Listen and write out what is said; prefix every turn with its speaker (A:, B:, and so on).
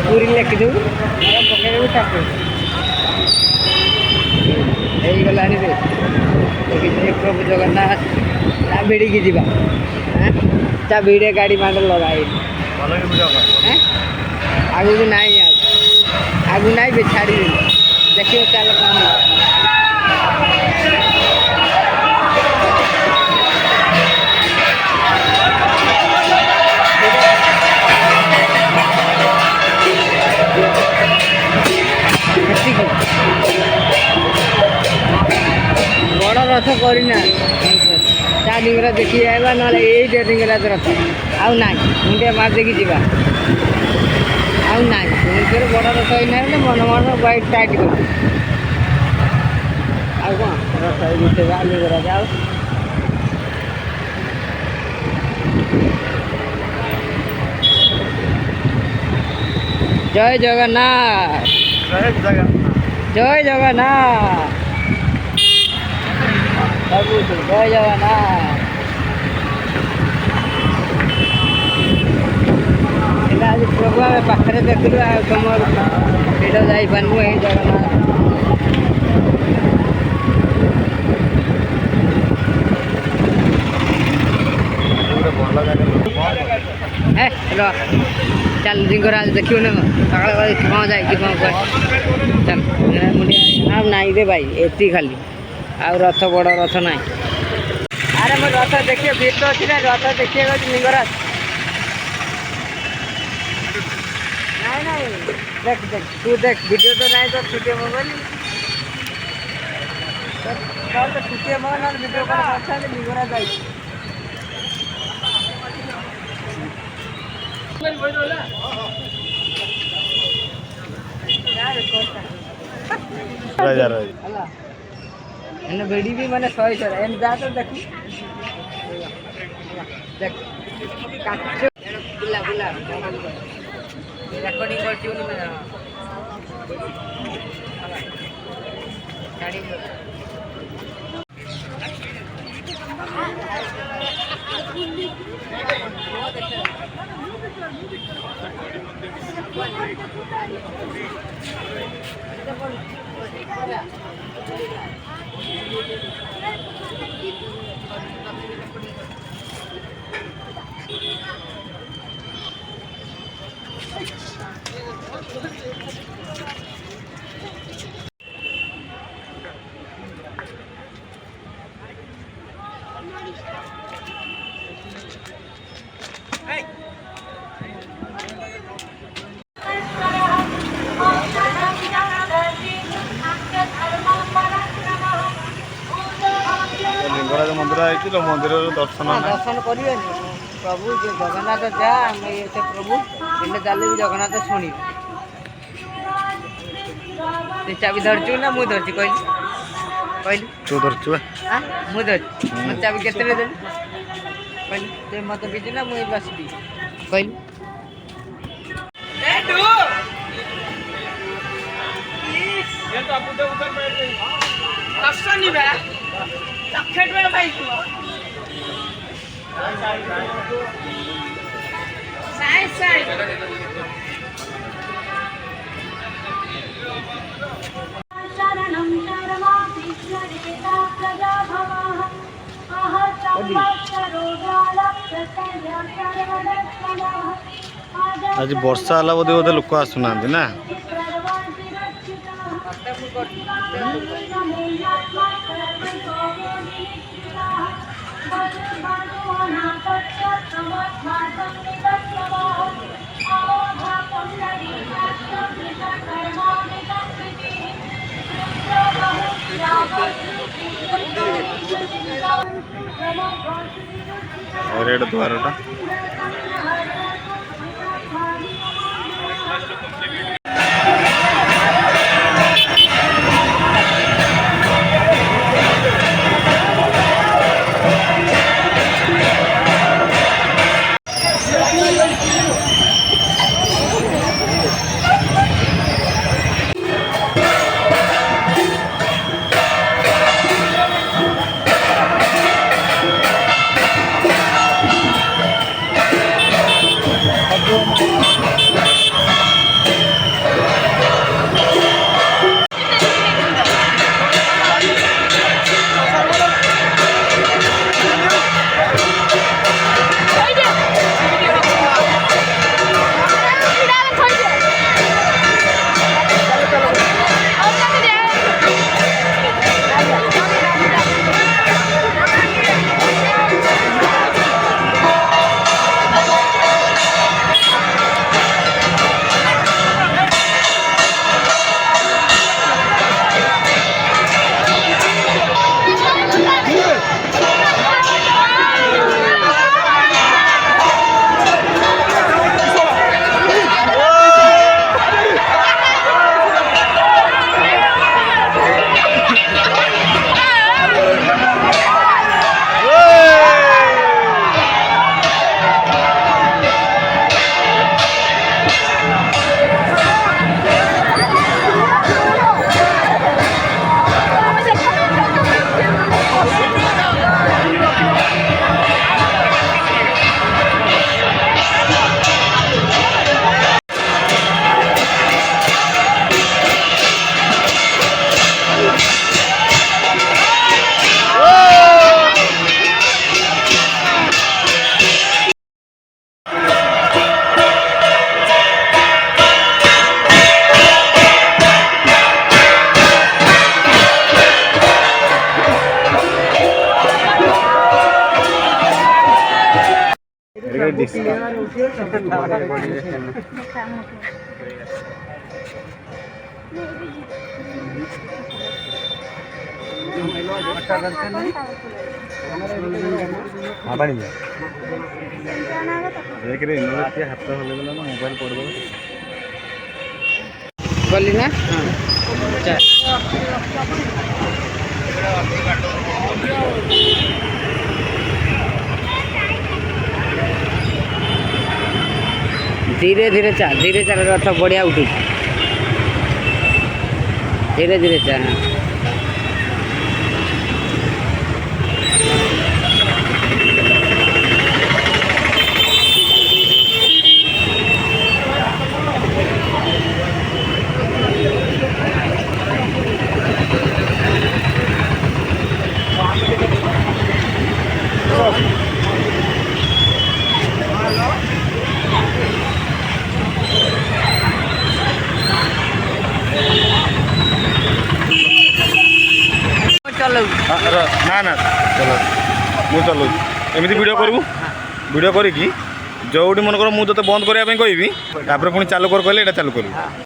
A: पूरी लिखिदेव पकड़ ठाकुर गला प्रभु जगन्नाथ ता भिड़ी की जीवा ता भिड़े गाड़ी मांड लगाई आगू ना आगू ना छाड़ी देखिए चल बड़ रथ करना ता डिंगरा देखी आवा ना ये डिंगराज रथ आउ ना मुंडिया मार देखी जीवा आउ ना बड़ रथ होना मन मन बैठ टाइट कर रथ गुटेगा लिंगराज आउ जय जगन्नाथ जय जगन्नाथ प्रभु जय जगन्नाथ प्रभु आम पाखे देखलु तुम भिड़ जापारू ये जगन्नाथ चल लिंगराज देखियो ना सका कौन जाए कौन कह चल मुंडिया ना दे भाई एति खाली आ रथ बड़ रथ ना अरे मैं रथ देखिए भीड़ अच्छी ना रथ देखिए लिंगराज नहीं देख देख तू देख वीडियो तो नहीं तो छुट्टी मोबाइल तो छुट्टी मोबाइल ना वीडियो कॉल अच्छा लिंगराज जाए बेड़ी भी मैंने सही सर एम जा तो देखी देख बुला बुला रेकॉर्डिंग करती हूँ
B: लिंगराज मंदिर आई मंदिर दर्शन
A: दर्शन करें प्रभु जगन्नाथ जा ये प्रभु दिल्ली चल जगन्नाथ शुणी चाबी धरचु ना मुझे धरची कहली कहली
B: तू धरचु
A: मुझे धरची मत चाबी केते देली कहली ते मत बीजी ना मुझे बसबी कहली ये तो आप उधर बैठ गई दर्शन नहीं बे लखेट में भाई साइड साइड शरणं शर्माभीष्मरेता प्रजा भवः
B: आज वर्षा है बोधे बोधे लोक आसुना ना रेड द्वारा हाँ पानी एक रे हाथ हल्ला मोबाइल पड़े
A: गली ना धीरे धीरे चल रथ बढ़िया उठी धीरे धीरे चल चलो
B: ना ना चलो मु चलो एमती वीडियो करू वीडियो करी जोटी मन कर मुझे बंद करने कहबी पुणी चालू कर कहले चालू करू